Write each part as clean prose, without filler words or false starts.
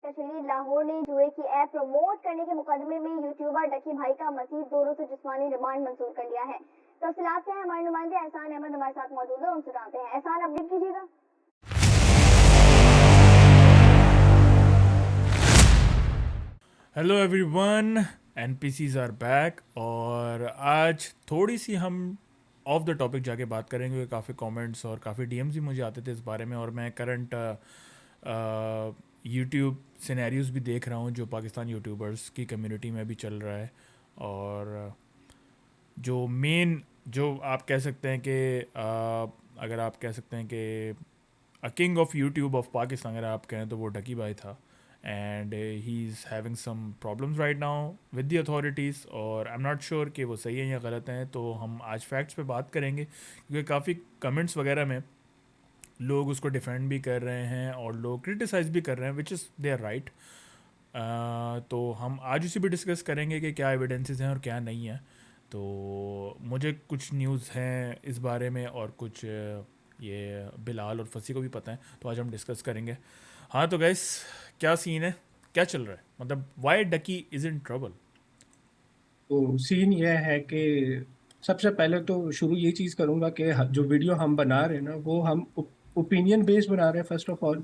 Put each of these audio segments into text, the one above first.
कचहरी लाहौर ने जुए की ऐप प्रमोट करने के मुकदमे में यूट्यूबर डकी भाई का मजीद 2 रोज़ जिस्मानी रिमांड मंजूर कर लिया है। तफसीलात से हमारे नुमाइंदे एहसान अहमद हमारे साथ मौजूद है, उनसे जानते हैं। एहसान, अपडेट कीजिएगा। Hello everyone, NPCs are back. और आज थोड़ी सी हम ऑफ द टॉपिक जाके बात करेंगे क्योंकि काफ़ी कमेंट्स और काफ़ी डीएम्स भी मुझे आते थे इस बारे में। और मैं करंट यूट्यूब सिनेरियोज भी देख रहा हूँ जो पाकिस्तान यूट्यूबर्स की कम्युनिटी में भी चल रहा है। और जो मेन जो आप कह सकते हैं कि अगर आप कह सकते हैं कि a king of YouTube of Pakistan अगर आप कहें तो वो डकी भाई था। And he is having some problems right now with the authorities, और आई एम नॉट श्योर कि वो सही है या गलत हैं। तो हम आज फैक्ट्स पे बात करेंगे क्योंकि काफ़ी कमेंट्स वगैरह में लोग उसको डिफेंड भी कर रहे हैं और लोग क्रिटिसाइज़ भी कर रहे हैं, which is they are right. तो हम आज उसी पे डिस्कस करेंगे कि क्या एविडेंसेस हैं और क्या नहीं है। तो मुझे कुछ न्यूज़ हैं इस बारे में और कुछ ये बिलाल और फसी को भी पता है, तो आज हम डिस्कस करेंगे। हाँ तो गैस, क्या सीन है, क्या चल रहा है, मतलब Y Ducky is in trouble. तो सीन यह है कि सबसे पहले तो शुरू ये चीज़ करूंगा कि जो वीडियो हम बना रहे हैं ना वो हम ओपिनियन बेस्ड बना रहे हैं फर्स्ट ऑफ ऑल।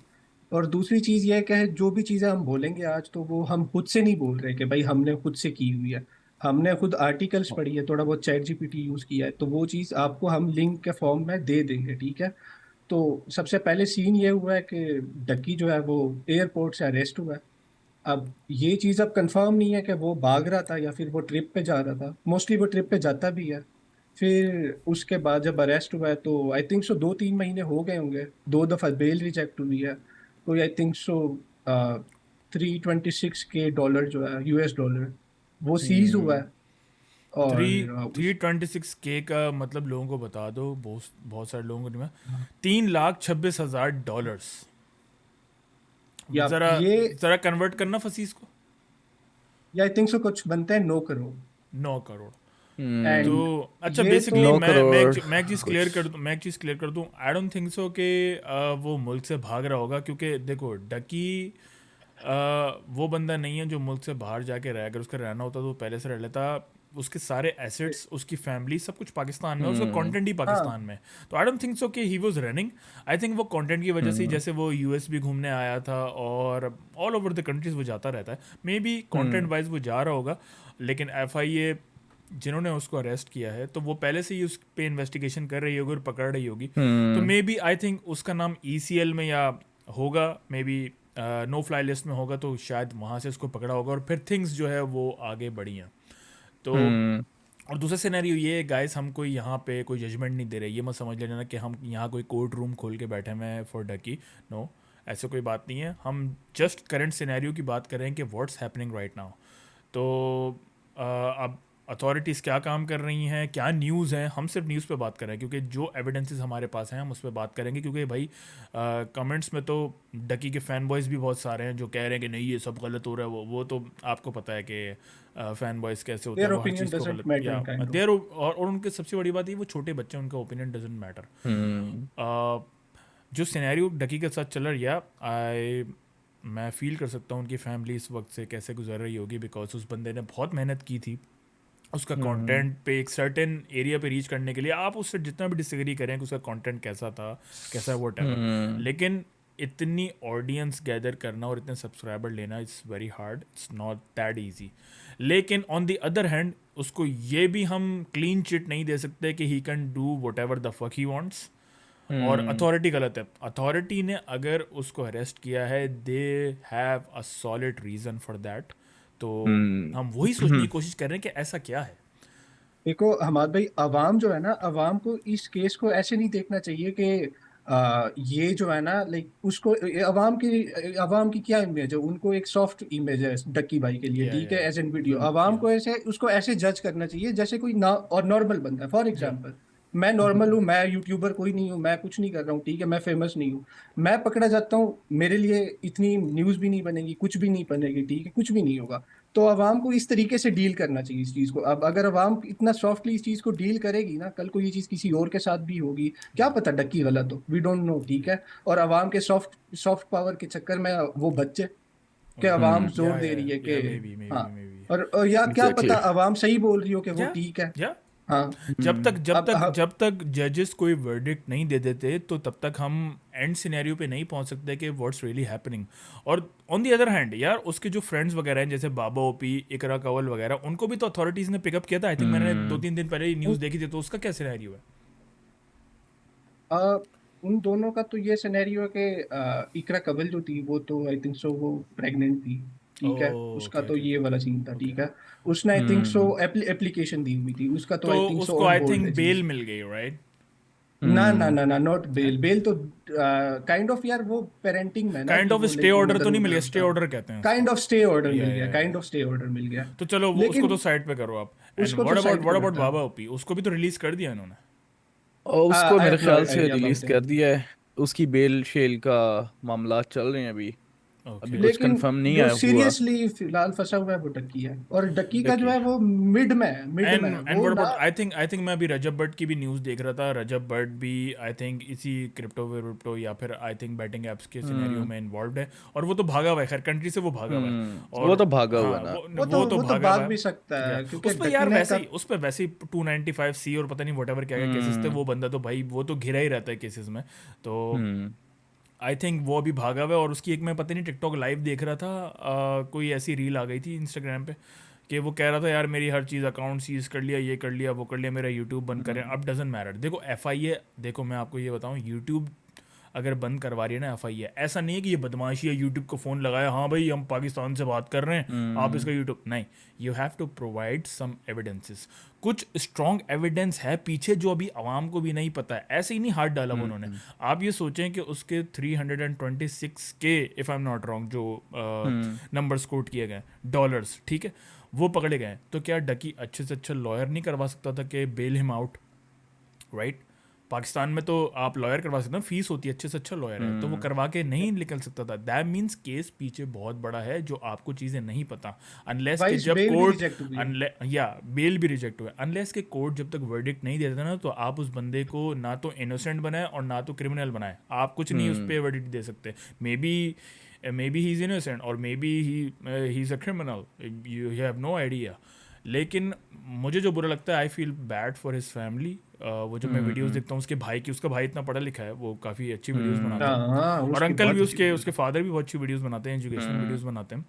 और दूसरी चीज़ यह है कि जो भी चीज़ें हम बोलेंगे आज तो वो हम खुद से नहीं बोल रहे कि भाई हमने खुद से की हुई है। हमने खुद आर्टिकल्स पढ़ी है, थोड़ा बहुत चैट जीपीटी यूज़ किया है, तो वो चीज़ आपको हम लिंक के फॉर्म में दे देंगे, ठीक है। तो सबसे पहले सीन ये हुआ है कि डक्की जो है वो एयरपोर्ट से अरेस्ट हुआ है। अब ये चीज अब कंफर्म नहीं है कि वो भाग रहा था या फिर वो ट्रिप पे जा रहा था। मोस्टली वो ट्रिप पे जाता भी है। फिर उसके बाद जब अरेस्ट हुआ है तो आई थिंक सो 2-3 महीने हो गए होंगे, 2 दफा बेल रिजेक्ट हुई है। तो आई थिंक सो $326K जो है US डॉलर वो सीज हुआ है। थ्री और थ्री उस ट्वेंटी सिक्स के का मतलब लोगों को बता दो, बहुत बहुत सारे लोगों को नहीं। 3,26,000 डॉलर्स। या ज़रा ये ज़रा कन्वर्ट करना फसीस को। या आई थिंक सो कुछ बनते हैं 9 करोड़। 9 करोड़। तो एंड अच्छा, ये तो बेसिकली नौ करोड़ मैं एक चीज़ क्लियर कुछ। कर दूँ, मैं एक चीज़ क्लियर कर दूँ। आई डोंट थिंक सो कि वो मुल्क से भाग रहा होगा, क्योंकि देखो डकी वो बंदा नहीं है जो मुल्क से बाहर जाके रहे। अगर उसका रहना होता तो वो पहले से रह लेता। उसके सारे एसेट्स, उसकी फैमिली, सब कुछ पाकिस्तान में, उसका हम्म कंटेंट ही हाँ। पाकिस्तान में। तो आई डोंट थिंक सो कि he was running. I think वो कंटेंट की वजह से ही, हम्म जैसे वो यूएस भी घूमने आया था और ऑल ओवर द कंट्रीज वो जाता रहता है, may be content hmm wise वो जा रहा होगा। लेकिन एफआईए जिन्होंने उसको अरेस्ट किया है तो वो पहले से ही उस पे इन्वेस्टिगेशन कर रही होगी और पकड़ रही होगी। तो हम्म मे बी आई थिंक उसका नाम ईसीएल में या होगा, maybe no fly list में होगा, तो शायद वहाँ से उसको पकड़ा होगा और फिर थिंग्स जो है वो आगे बढ़ी हैं। तो हम्म और दूसरा सिनेरियो ये है गाइस, हम कोई यहाँ पे कोई जजमेंट नहीं दे रहे, ये मत समझ लेना कि हम यहाँ कोई कोर्ट रूम खोल के बैठे हुए हैं फॉर डकी। नो, ऐसे कोई बात नहीं है। हम जस्ट करंट सिनेरियो की बात कर रहे हैं कि व्हाट्स हैपनिंग राइट नाउ। तो अब अथॉरिटीज़ क्या काम कर रही हैं, क्या न्यूज़ हैं, हम सिर्फ न्यूज़ पे बात कर रहे हैं क्योंकि जो एविडेंसेस हमारे पास हैं हम उस पर बात करेंगे। क्योंकि भाई कमेंट्स में तो डकी के फ़ैन बॉयज़ भी बहुत सारे हैं जो कह रहे हैं कि नहीं ये सब गलत हो रहा है। वो तो आपको पता है कि फ़ैन बॉयज़ कैसे होते देयर हैं, वो हर ओपिनियन चीज़ को डजंट गलत मैटर या काइंड ऑफ। देर। और उनके सबसे बड़ी बात ये, वो छोटे बच्चे हैं, उनका ओपिनियन डजेंट मैटर। हम्म जो सिनेरियो डकी के साथ चल रहा है, आई मैं फील कर सकता हूँ उनकी फैमिली इस वक्त से कैसे गुजर रही होगी, बिकॉज उस बंदे ने बहुत मेहनत की थी उसका हम्म कंटेंट पे एक सर्टेन एरिया पे रीच करने के लिए। आप उससे जितना भी डिसएग्री करें कि उसका कंटेंट कैसा था, कैसा है, वट एवर, हम्म लेकिन इतनी ऑडियंस गैदर करना और इतने सब्सक्राइबर लेना it's very hard, it's not that easy. लेकिन ऑन द अदर हैंड उसको ये भी हम क्लीन चिट नहीं दे सकते कि he can do whatever the fuck he wants. और हम्म अथॉरिटी गलत है। अथॉरिटी ने अगर उसको अरेस्ट किया है, they have a solid reason for that. तो हम वही सोचने की हम्म कोशिश कर रहे हैं कि ऐसा क्या है। देखो हमारे भाई, अवाम जो है ना, अवाम को इस केस को ऐसे नहीं देखना चाहिए कि ये जो है ना, लाइक उसको अवाम की क्या इमेज है, उनको एक सॉफ्ट इमेज है डक्की भाई के लिए, ठीक है, या एज एन वीडियो। अवाम या को ऐसे उसको ऐसे जज करना चाहिए जैसे कोई ना और नॉर्मल बंदा है। फॉर या एग्जांपल, मैं नॉर्मल हूँ, मैं यूट्यूबर कोई नहीं हूँ, मैं कुछ नहीं कर रहा हूँ, ठीक है, मैं फेमस नहीं हूँ। मैं पकड़ा जाता हूँ, मेरे लिए इतनी न्यूज भी नहीं बनेगी, कुछ भी नहीं बनेगी, ठीक है, कुछ भी नहीं होगा। तो अवाम को इस तरीके से डील करना चाहिए इस चीज को। अब अगर अवाम इतना सॉफ्टली इस चीज को डील करेगी ना, कल को ये चीज किसी और के साथ भी होगी, क्या पता डक्की गलत हो, वी डोंट नो, ठीक है। और अवाम के सॉफ्ट सॉफ्ट पावर के चक्कर में वो बच्चे, कि अवाम जोर या दे रही है कि या मे बी मे हाँ, बी मे बी और या क्या एग्जैक्टली। पता अवाम सही बोल रही हो कि वो या ठीक है। या हाँ। जब तक अब जजेस कोई वर्डिक्ट नहीं दे देते तो तब तक हम एंड सिनेरियो पे नहीं पहुंच सकते कि व्हाट्स रियली हैपनिंग। और ऑन दी अदर हैंड यार उसके जो फ्रेंड्स वगैरह हैं जैसे बाबा ओपी, इकरा कंवल वगैरह, उनको भी तो अथॉरिटीज ने पिकअप किया था। आई थिंक मैंने 2-3 दिन पहले ही न्यूज़ देखी थी, तो उसका क्या सिनेरियो है? अ, उन दोनों का तो ये सिनेरियो है कि इकरा कबल जो थी वो तो आई थिंक सो वो प्रेग्नेंट थी, ठीक है, ओह, उसका ओके तो ओके ये ओके वाला सीन था, ओके। ठीक है। उसने आई थिंक सो एप्लीकेशन दी हुई थी, उसका तो तो आई थिंक सो उसको ऑन आई होल्ड है थिंक बेल चीज। मिल गई, राइट? ना ना ना ना, नॉट हैं? बेल, बेल तो काइंड ऑफ यार वो पेरेंटिंग में ना काइंड कि ऑफ वो स्टे लाइक वो ऑर्डर मदर तो नहीं मिल गया? उधर स्टे ऑर्डर कहते हैं उसको। काइंड ऑफ स्टे ऑर्डर मिल गया, या काइंड ऑफ स्टे ऑर्डर मिल गया। तो चलो उसको तो लेकिन साइड पे करो आप। एंड उसको तो साइड पे व्हाट अबाउट करता है। बाबा ओपी? उसको भी तो रिलीज कर दिया इन्होंने। और उसको आई मेरे हैव नो ख्याल से आइडिया रिलीज अबाउट कर हिम। दिया है। उसकी बेल शेल का मामला चल रहे हैं अभी। अभी ओके। कुछ लेकिन कंफर्म नहीं जो आया हुआ। सीरियसली फिलहाल फंसा हुआ है वो डक्की है, और डक्की का जो डकी। है वो मिड में है, मिड में है एंड वो व्हाट ना। अबाउट, आई थिंक मैं अभी रजब भट्ट की भी न्यूज़ देख रहा था। रजब भट्ट भी आई थिंक इसी क्रिप्टो विप्टो या फिर आई थिंक बैटिंग एप्स के सिनेरियो हम्म। में इन्वॉल्व है। और वो तो भागा हुआ है, खैर कंट्री से वो भागा हुआ है। वो और तो भागा हुआ हाँ, है ना। वो तो वो तो भागा हुआ भाग है। भी सकता या है क्योंकि डक्की ने कर। उस पर वैसे ही 295C और पता नहीं वट क्या क्या केसेस थे। वो बंदा तो भाई वो तो घिरा ही रहता है केसेस में। तो हम्म। आई थिंक वो अभी भागा हुआ है। और उसकी एक, मैं पता नहीं टिकटॉक लाइव देख रहा था, कोई ऐसी रील आ गई थी इंस्टाग्राम पे कि वो कह रहा था यार मेरी हर चीज़ अकाउंट सीज कर लिया, ये कर लिया, वो कर लिया, मेरा यूट्यूब बंद करें। अब डजेंट मैटर। देखो FIA, देखो मैं आपको ये बताऊँ, यूट्यूब अगर बंद करवा रही है ना FIA, ऐसा नहीं है कि ये बदमाशी है, यूट्यूब को फ़ोन लगाया, हाँ भाई हम पाकिस्तान से बात कर रहे हैं, आप इसका यूट्यूब नहीं। You have to provide some evidences. कुछ स्ट्रॉन्ग एविडेंस है पीछे जो अभी आवाम को भी नहीं पता है। ऐसे ही नहीं हाथ डाला वो उन्होंने। आप ये सोचें कि उसके 326 के, if I am not wrong, जो नंबर्स कोट किए गए डॉलर्स, ठीक है, वो पकड़े गए। तो क्या डकी अच्छे से अच्छा लॉयर नहीं करवा सकता था कि bail him out, right? Pakistan में तो आप लॉयर करवा सकते हैं, फीस होती है, अच्छे से अच्छा लॉयर है, तो वो करवा के नहीं निकल सकता था। दैट मीन्स केस पीछे बहुत बड़ा है जो आपको चीज़ें नहीं पता। अनलेस कि वाइस जब बेल भी कोर्ट, रिजेक्ट हुई है। या बेल भी रिजेक्ट हुआ, अनलेस के कोर्ट जब तक वर्डिक्ट नहीं देता ना, तो आप उस बंदे को ना तो इनोसेंट बनाए और ना तो क्रिमिनल बनाए। आप कुछ नहीं उस पर वर्डिक्ट दे सकते। Maybe he is innocent और maybe he is a criminal, you have no idea. लेकिन मुझे जो बुरा लगता है, I feel bad for his family. वो जब मैं वीडियोस देखता हूँ उसके भाई की, उसका भाई इतना पढ़ा लिखा है, वो काफ़ी अच्छी वीडियोस बनाता है। हाँ, और उसकी अंकल बहुत भी, अच्छी वीडियो उसके है। फादर भी बहुत अच्छी वीडियोस बनाते हैं, एजुकेशनल वीडियोस बनाते हैं।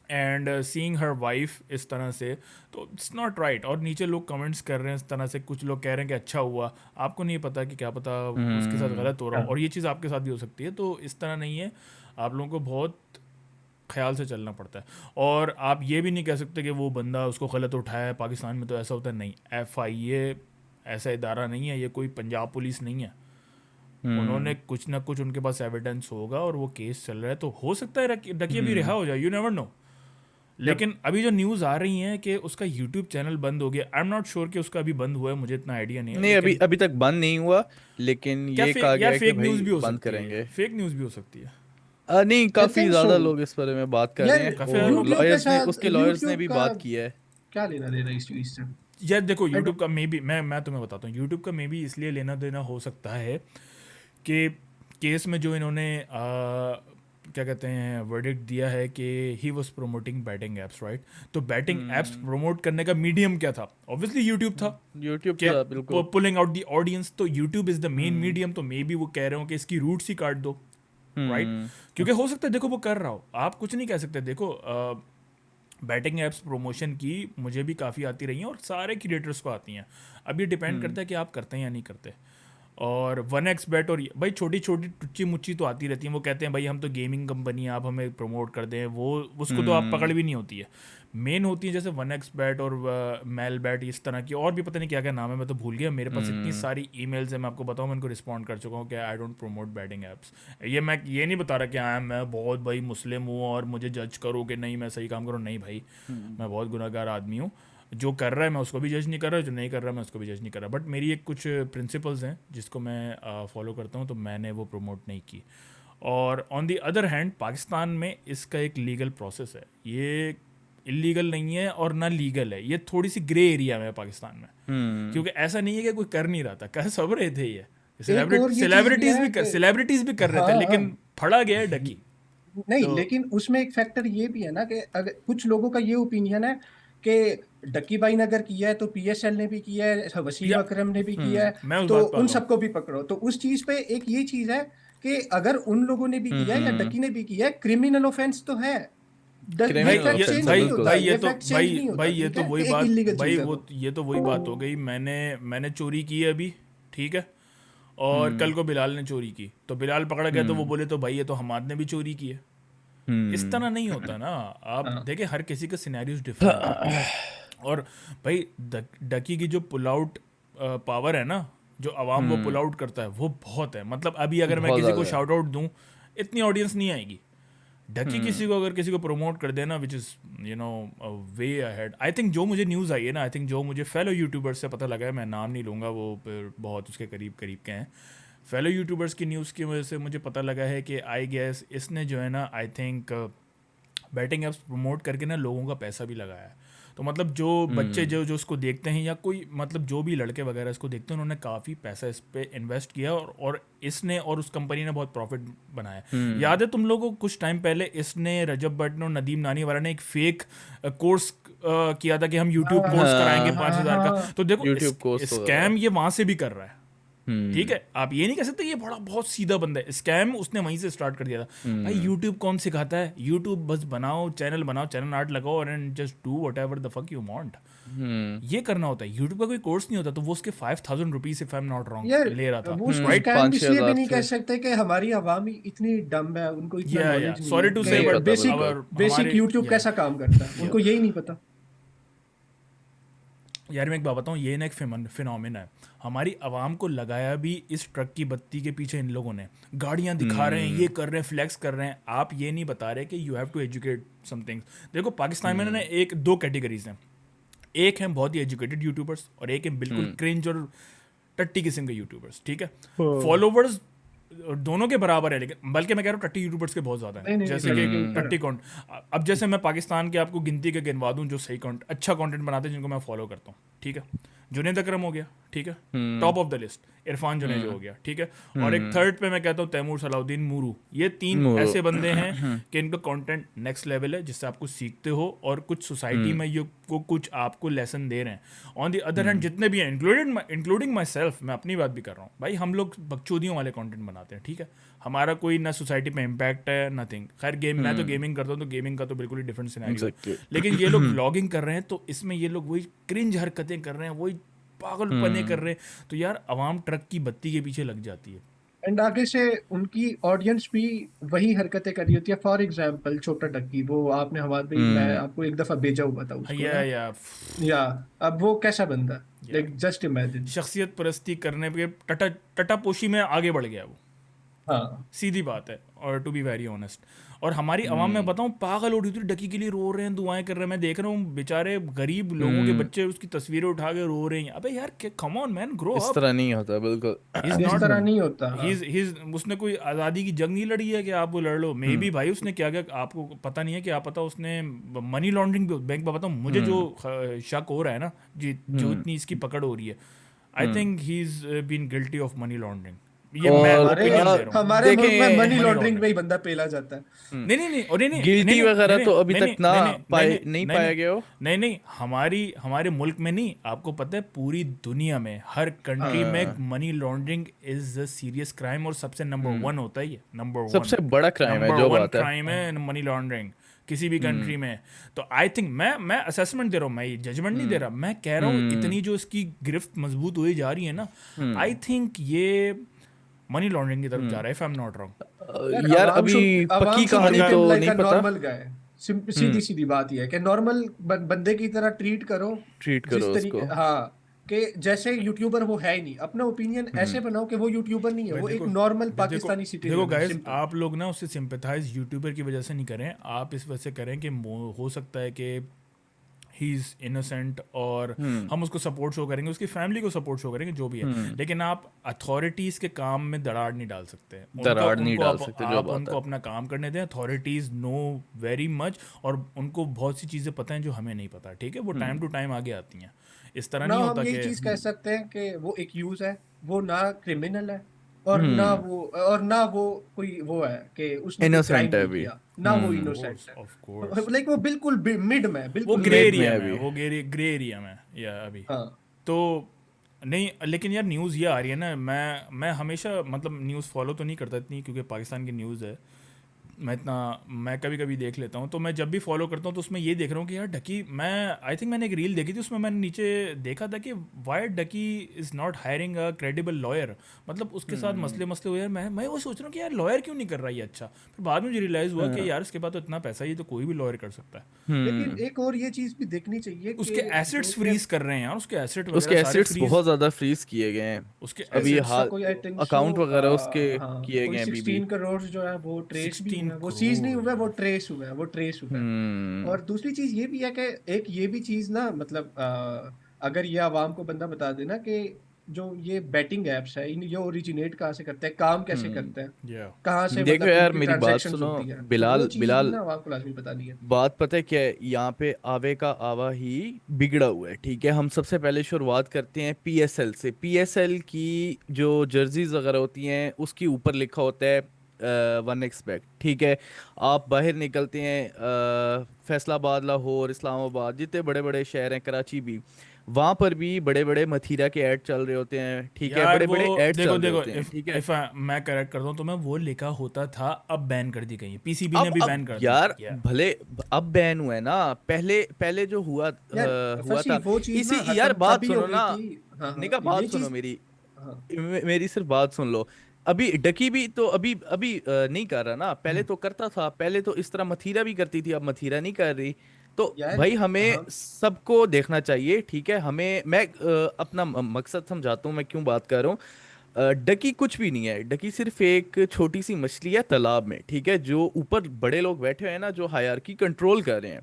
एंड सीइंग हर वाइफ इस तरह से, तो इट्स नॉट राइट। और नीचे लोग कमेंट्स कर रहे हैं इस तरह से, कुछ लोग कह रहे हैं कि अच्छा हुआ। आपको नहीं पता कि क्या पता उसके साथ गलत हो रहा हो, हाँ। और ये चीज़ आपके साथ भी हो सकती है। तो इस तरह नहीं है, आप लोगों को बहुत ख्याल से चलना पड़ता है। और आप ये भी नहीं कह सकते कि वो बंदा उसको गलत उठाया है, पाकिस्तान में तो ऐसा होता है। नहीं, FIA ऐसा इदारा नहीं है, ये कोई पंजाब पुलिस नहीं है। उन्होंने कुछ ना कुछ, उनके पास एविडेंस होगा और वो केस चल रहा है, तो हो सकता है डकिया भी रिहा हो जाए, यू नेवर नो। जब लेकिन अभी जो न्यूज़ आ रही है कि उसका यूट्यूब चैनल बंद हो गया, आई एम नॉट श्योर कि उसका अभी बंद हुआ है, मुझे इतना आइडिया नहीं है। नहीं, अभी लेकिन अभी तक बंद नहीं हुआ। लेकिन क्या ये फेक, कहा या गया है कि फेक न्यूज़ भाई भी हो बंद सकती है, करेंगे। फेक न्यूज़ भी हो सकती है। नहीं, आई काफी थिंक सो ज्यादा लोग इस बारे में बात कर रहे यार, हैं काफ़ी और यूट्यूब के लॉयर्स ने, साथ उसके लॉयर्स ने यूट्यूब भी का बात की है। क्या लेना देना इस चीज से। यार देखो, I यूट्यूब don't- का मे बी, मैं तुम्हें बताता हूँ, यूट्यूब का मे बी इसलिए लेना देना हो सकता है कि केस में जो इन्होंने क्या कहते हैं वर्डिक्ट दिया है कि he was promoting betting apps, right? तो बैटिंग एप्स प्रमोट करने का मीडियम क्या था? ऑब्वियसली यूट्यूब था। यूट्यूब क्या था बिल्कुल। पुलिंग आउट द ऑडियंस, तो YouTube is the main medium. तो मे बी वो कह रहे हो कि इसकी रूट्स ही काट दो, राइट? क्योंकि हो सकता है, देखो वो कर रहा हो, आप कुछ नहीं कह सकते। देखो बैटिंग एप्स प्रमोशन की मुझे भी काफ़ी आती रही हैं और सारे क्रिएटर्स को आती हैं। अब ये डिपेंड करता है कि आप करते हैं या नहीं करते। और 1xBet और भाई छोटी छोटी टुच्ची मुच्ची तो आती रहती हैं। वो कहते हैं भाई हम तो गेमिंग कंपनी है, आप हमें प्रमोट कर दें, वो उसको तो आप पकड़ भी नहीं होती है। मेन होती है जैसे 1xBet और मेलबेट, इस तरह की और भी पता नहीं क्या क्या नाम है, मैं तो भूल गया। मेरे पास इतनी सारी ईमेल्स हैं, मैं आपको बताऊं, मैं इनको रिस्पॉन्ड कर चुका हूँ कि I don't promote betting apps. ये मैं ये नहीं बता रहा कि मैं बहुत भाई मुस्लिम हूँ और मुझे जज करो कि नहीं मैं सही काम करूँ, नहीं भाई, मैं बहुत गुनहगार आदमी हूँ। जो कर रहा है मैं उसको भी जज नहीं कर रहा, जो नहीं कर रहा मैं उसको भी जज नहीं कर रहा। बट मेरी एक कुछ प्रिंसिपल्स हैं जिसको मैं फॉलो करता हूँ, तो मैंने वो प्रमोट नहीं की। और on the other hand Pakistan में इसका एक लीगल प्रोसेस है, ये इलीगल नहीं है और ना लीगल है, ये थोड़ी सी ग्रे एरिया में है पाकिस्तान में। क्योंकि ऐसा नहीं है कि कोई कर नहीं रहा था, कर सब रहे थे। ये एक और ये चीज भी है कि सेलिब्रिटीज भी कर रहे थे, हाँ हाँ, लेकिन फड़ा गया है डकी। नहीं, तो लेकिन उसमें एक फैक्टर ये भी है ना कि अगर कुछ लोगों का ये ओपिनियन है कि डक्की भाई ने अगर किया है तो पीएसएल ने भी किया है, वसीम या अकरम ने भी किया है, मैं उस तो बात पे उन आता हूँ। सबको भी पकड़ो। तो उस चीज पे एक ये चीज है कि अगर उन लोगों ने भी किया है या हम्म। डक्की ने भी किया है, क्रिमिनल ऑफेंस तो है। ये भाई क्रिमिनल फैक्ट ये चेंज ऑफेंस है नहीं भाई बिल्कुल। होता, भाई ये ये तो फैक्ट चेंज नहीं भाई होता, ये ठीक तो है, वही कि एक बात, इलीगल भाई चीज है वो वो। ये तो वही बात हो गई। मैंने चोरी की है अभी, ठीक है, और हम्म। कल को बिलाल ने चोरी की, तो बिलाल पकड़ा गया तो वो हम्म। बोले तो भाई ये तो हमाद ने भी चोरी की है। इस हम्म। तरह नहीं होता ना। आप हाँ। देखिए हर किसी का सिनेरियोज डिफरेंट है। और भाई डकी की जो पुल आउट पावर है ना, जो आवाम वो पुल हम्म। आउट करता है वो बहुत है। मतलब अभी अगर मैं बहुत किसी को ज्यादा है। शाउट आउट दूं, इतनी ऑडियंस नहीं आएगी। ढकी हम्म। किसी को अगर किसी को प्रमोट कर देना, which is you know way ahead. I think जो मुझे न्यूज़ आई है ना, आई थिंक जो मुझे फेलो यूट्यूबर्स से पता लगा है, मैं नाम नहीं लूँगा, वो फिर बहुत उसके करीब करीब के हैं, फेलो यूट्यूबर्स की न्यूज़ की वजह से मुझे पता लगा है कि आई गेस इसने जो है ना, I think betting apps promote करके ना लोगों का पैसा भी लगाया है। तो मतलब जो बच्चे हम्म। जो जो उसको देखते हैं, या कोई मतलब जो भी लड़के वगैरह इसको देखते हैं, उन्होंने काफ़ी पैसा इस पे इन्वेस्ट किया, और इसने और उस कंपनी ने बहुत प्रॉफिट बनाया। हम्म। याद है तुम लोगों को कुछ टाइम पहले इसने, रजब भट्ट और नदीम नानी वाला ने एक फेक कोर्स किया था कि हम यूट्यूब हाँ कोर्स कराएंगे हाँ। 5,000 का। हाँ तो देखो यूट्यूब कोर्स वगैरह। स्कैम ये वहाँ से भी कर रहा है। ठीक हम्म। है, आप ये नहीं कह सकते ये बड़ा बहुत सीधा बंदा है। स्कैम उसने वहीं से स्टार्ट कर दिया था। भाई हम्म। यूट्यूब कौन सिखाता है? यूट्यूब बस बनाओ, चैनल आर्ट लगाओ and just do whatever the fuck you want. Hmm. ये करना होता है। यूट्यूब का कोई कोर्स नहीं होता। तो वो उसके 5,000 rupees, if I am not यार, रॉन्ग, ले रहा था, वो उसको राइट? स्कैम पाँच छह इसलिए भी हजार नहीं कह थे। सकते कि हमारी आवाम ही इतनी डम्ब है, उनको इतना या नॉलेज नहीं सॉरी है टू से, नहीं कि बट पता बेसिक बिल्कुल। अवर बेसिक हमारे यूट्यूब या कैसा काम करता है, या उनको यही नहीं पता। यार मैं एक बात बताऊँ, ये ना एक फिनोमिना है। हमारी आवाम को लगाया भी इस ट्रक की बत्ती के पीछे इन लोगों ने। गाड़ियां दिखा रहे हैं, ये हम्म। कर रहे हैं, फ्लेक्स कर रहे हैं। आप ये नहीं बता रहे कि you have to educate something. देखो पाकिस्तान में ना हम्म। एक दो कैटेगरीज हैं। एक हैं बहुत ही एजुकेटेड यूट्यूबर्स, और एक हैं बिल्कुल हम्म। क्रिंज और टट्टी किस्म के यूट्यूबर्स, ठीक है। हाँ। फॉलोवर्स दोनों के बराबर है, लेकिन बल्कि मैं कह रहा हूँ टट्टी यूट्यूबर्स के बहुत ज़्यादा हैं। नहीं नहीं, जैसे कि टट्टी के ऊपर है। टट्टी कॉन्ट, अब जैसे मैं पाकिस्तान के आपको गिनती के गिनवा दूँ जो सही अच्छा कंटेंट बनाते हैं, जिनको मैं फॉलो करता हूँ, ठीक है। जुनेद अकरम हो गया, ठीक है, hmm. Top of the list. Irfan Junejo हो गया, ठीक है। और एक हम्म। थर्ड पे मैं कहता हूँ तैमूर सलाउद्दीन मूरू। ये तीन मोरो। ऐसे बंदे हैं कि इनका कंटेंट नेक्स्ट लेवल है, जिससे आप कुछ सीखते हो और कुछ सोसाइटी हम्म। में ये को कुछ आपको लेसन दे रहे हैं। ऑन द अदर हैंड हम्म। जितने भी हैं, इंक्लूडिंग माई सेल्फ, मैं अपनी बात भी कर रहा हूँ भाई, हम लोग बकचोदियों वाले कंटेंट बनाते हैं, ठीक है। हमारा कोई ना सोसाइटी पे इम्पैक्ट है, नथिंग। खैर मैं तो गेमिंग करता हूँ, तो गेमिंग का तो बिल्कुल ही डिफरेंट सिनेरियो है। एग्जैक्टली। लेकिन ये लोग व्लॉगिंग कर रहे हैं, तो इसमें ये लोग वही क्रिंज हरकतें कर रहे हैं, वही पागलपने कर रहे हैं। तो यार अवाम ट्रक की बत्ती के पीछे लग जाती है। एंड आगे से उनकी ऑडियंस भी वही हरकतें कर रही होती है। फॉर एग्जाम्पल छोटा टक्की, वो आपने हमारे भाई, मैं हम्म। आपको एक दफा भेजा हुआ था हाँ, उसको ना। या या अब वो कैसा बंदा है, या लाइक जस्ट इमेजिन। शख्सियत परस्ती करने पे टटापोशी में आगे बढ़ गया वो। हाँ। सीधी बात है, और टू बी वेरी ऑनेस्ट। और हमारी आवाम में हम्म। बताऊं पागल उठी थी डकी के लिए, रो रहे हैं, दुआएं कर रहे हैं। मैं देख रहा हूँ बेचारे गरीब लोगों के हम्म। बच्चे उसकी तस्वीरें उठा के रो रहे हैं। अबे यार, कम ऑन मैन, ग्रो इस अप। तरह नहीं होता बिल्कुल। ही इज इस नॉट, तरह नहीं होता, हाँ। ही उसने कोई आज़ादी की जंग नहीं लड़ी है कि आप वो लड़ लो। मे हम्म। बी भाई उसने क्या क्या आपको पता नहीं है, क्या पता उसने मनी लॉन्ड्रिंग भी। बैंक में बताऊँ मुझे जो हम्म। शक हो रहा है ना, जो हम्म। इतनी इसकी पकड़ हो रही है, I hmm. Think he is been guilty of money laundering. ये मैं और हमारे ओपिनियन दे रहा हूँ। हमारे मुल्क में देखें। मनी मनी लॉन्ड्रिंग में लॉन्ड्रिंग, ही बंदा पेला जाता है। नहीं नहीं नहीं, और नहीं नहीं नहीं गिल्टी नहीं वगैरह नहीं तो अभी नहीं तक ना नहीं नहीं पाए नहीं नहीं नहीं पाया गया हो। नहीं नहीं, हमारे मुल्क में नहीं, आपको पता है पूरी दुनिया में हर कंट्री में हाँ। Money laundering is a serious crime, और सबसे नंबर हम्म। 1 होता है ये, सबसे बड़ा क्राइम है नंबर जो वन बात है। क्राइम है मनी लॉन्ड्रिंग किसी भी हम्म। कंट्री में। तो आई थिंक मैं असेसमेंट दे रहा हूँ, मैं जजमेंट नहीं दे हम्म। रहा, मैं कह रहा हूँ हम्म। इतनी जो इसकी गिरफ्त मजबूत हुई जा रही है ना, आई हम्म। थिंक ये मनी लॉन्ड्रिंग की तरफ जा हम्म। रहा है, if I am not wrong. यार यार अभी अवाम पक्की शुड कहानी ट्रीट तो हिम लाइक नहीं अ पता। Normal guy. हम्म। सीधी सीधी बात यह है कि नॉर्मल बंदे की तरह ट्रीट करो। ट्रीट जिस करो तरीके, उसको। हाँ, कि जैसे यूट्यूबर वो है ही नहीं, अपना ओपिनियन हम्म। ऐसे बनाओ कि वो यूट्यूबर नहीं है, भाई वो एक देखो, नॉर्मल भाई देखो, पाकिस्तानी देखो सिटीजन है, गाइस, सिंपल। आप लोग ना उससे सिंपैथाइज यूट्यूबर की वजह से नहीं करें, आप इस वजह से करें कि हो सकता है कि ही इज़ इनोसेंट, और हम्म। हम उसको सपोर्ट शो करेंगे, उसकी फैमिली को सपोर्ट शो करेंगे, जो भी है। हम्म। लेकिन आप अथॉरिटीज़ के काम में दरार नहीं डाल सकते। उनका दरार नहीं उनको डाल सकते जो आप बात है। उनको अपना काम करने दें। अथॉरिटीज़ नो वेरी मच, और उनको बहुत सी चीज़ें पता हैं जो हमें नहीं पता, ठीक है। वो टाइम हम्म। टू टाइम आगे आती हैं। इस तरह ना नहीं हम होता यही कि चीज कह सकते हैं कि वो एक यूज है, वो ना क्रिमिनल है, और ना वो कोई वो है कि उसने कोई क्राइम इनोसेंट है नहीं अभी। किया, ना वो ऑफ इनोसेंट कोर्स, है। Of course. लाइक वो बिल्कुल मिड में है, वो बिल्कुल ग्रे मिड मिड में में है। एरिया है में है, अभी। वो ग्रे एरिया में है, या अभी। हाँ तो नहीं, लेकिन यार न्यूज़ ये आ रही है ना, मैं हमेशा मतलब न्यूज़ फॉलो तो नहीं करता इतनी, क्योंकि पाकिस्तान की न्यूज़ है। मैं कभी कभी देख लेता हूँ, तो मैं जब भी फॉलो करता हूँ तो उसमें ये देख रहा हूँ कि यार डकी, मैं आई थिंक मैंने एक रील देखी थी, उसमें मैंने नीचे देखा था कि why Ducky is not hiring a credible lawyer. मतलब उसके साथ मसले मसले हुए यार, मैं वो सोच रहा हूँ कि यार लॉयर क्यों नहीं कर रहा है ये। अच्छा, फिर बाद में मुझे रियलाइज़ हुआ कि हाँ। यार इसके पास तो इतना पैसा है, ये तो कोई भी लॉयर कर सकता है। लेकिन हम्म। एक और ये चीज भी देखनी चाहिए कि उसके जो एसेट्स ये फ्रीज कर रहे हैं यार, उसके एसेट वगैरह उसके सारे एसिड्स फ्रीज। बहुत ज्यादा फ्रीज किए गए हैं। उसके अभी एसेट्स उसका हाल कोई आई थिंक सो अकाउंट वगैरह उसके हाँ किए गए कोई हैं अभी भी। 16 करोड़ जो है वो ट्रेस भी हुए 16 हैं, वो सीज नहीं करोड़ हुए हैं, वो यार। ट्रेस हुए हैं, वो ट्रेस हुए हैं। हम्म। और दूसरी चीज ये भी है कि एक ये भी चीज ना मतलब अगर ये आवाम को बंदा बता देना कि जो ये बेटिंग एप्स है इन ये ओरिजिनेट कहाँ से करते हैं, काम कैसे हम्म। करते हैं, या कहाँ से देखो मतलब यार इनकी मेरी बात ट्रांजैक्शंस सुनो। होती है, तो वो बिलाल चीज भी बिलाल, ना आवाम को लाजमी बतानी है। बात पता है क्या है, यहाँ पे आवे का आवा ही बिगड़ा हुआ है। ठीक है, हम सबसे पहले शुरुआत करते हैं पीएसएल से। पीएसएल की जो जर्सीज वगैरह होती हैं उसके ऊपर लिखा होता है वन एक्सपेक्ट। ठीक है, आप बाहर निकलते हैं फैसलाबाद, लाहौर, इस्लामाबाद, जितने बड़े बड़े शहर हैं, कराची भी, वहाँ पर भी बड़े बड़े मथीरा के ऐड चल रहे होते हैं। ठीक है, यार बड़े वो बड़े ऐड देखो चल रहे देखो, होते हैं। इफ ठीक है, इफ मैं करेक्ट करता हूँ तो मैं वो लिखा होता था, अब बैन कर दी गई है, पीसीबी ने भी अब बैन कर दी यार है। भले अब बैन हुआ है ना। पहले पहले जो यार हुआ फर्स्टी था। वो चीज इसी ना यार खत्म बात तभी हो सुनो गई ना, थी। हाँ हाँ निका ये बात सुनो चीज। मेरी। हाँ मेरी सिर्फ बात सुन लो। अभी डकी भी तो अभी अभी नहीं कर रहा ना, पहले तो करता था। पहले तो इस तरह मथीरा भी करती थी, अब मथीरा नहीं कर रही। तो यार भाई हमें हम सबको देखना चाहिए। ठीक है, हमें मैं अपना मकसद समझाता हूँ मैं क्यों बात कर रहा हूँ। डकी कुछ भी नहीं है। डकी सिर्फ एक छोटी सी मछली है तालाब में। ठीक है, जो ऊपर बड़े लोग बैठे हुए हैं ना, जो हायरार्की कंट्रोल कर रहे हैं।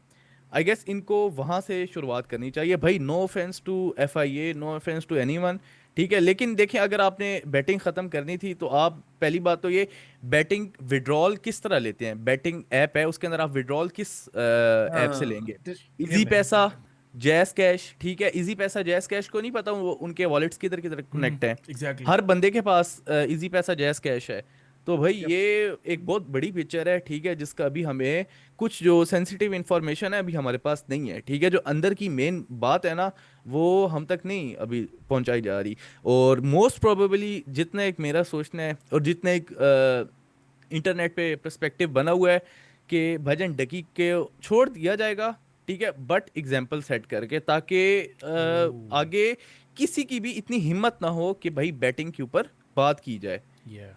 आई गेस इनको वहां से शुरुआत करनी चाहिए भाई। No offence to FIA, no offence to anyone. ठीक है, लेकिन देखें, अगर आपने बैटिंग खत्म करनी थी तो आप पहली बात तो ये, बैटिंग विड्रॉल किस तरह लेते हैं। बैटिंग ऐप है, उसके अंदर आप विड्रॉल किस ऐप से हाँ लेंगे। दिस ये इजी मैं पैसा, समझा। जैस कैश। ठीक है, इजी पैसा, जैस कैश को नहीं पता वो उनके वॉलेट्स किधर किधर कनेक्ट है। एग्जैक्टली। हर बंदे के पास इजी पैसा, जैस कैश है। तो भाई यप ये एक बहुत बड़ी पिक्चर है। ठीक है, जिसका अभी हमें कुछ जो सेंसिटिव इंफॉर्मेशन है अभी हमारे पास नहीं है। ठीक है, जो अंदर की मेन बात है ना, वो हम तक नहीं अभी पहुंचाई जा रही। और मोस्ट प्रोबेबली जितना एक मेरा सोचना है और जितना एक इंटरनेट पे पर्सपेक्टिव बना हुआ है कि भजन डकी के छोड़ दिया जाएगा। ठीक है, बट एग्जाम्पल सेट करके, ताकि ओह। आगे किसी की भी इतनी हिम्मत ना हो कि भाई बैटिंग के ऊपर बात की जाए। या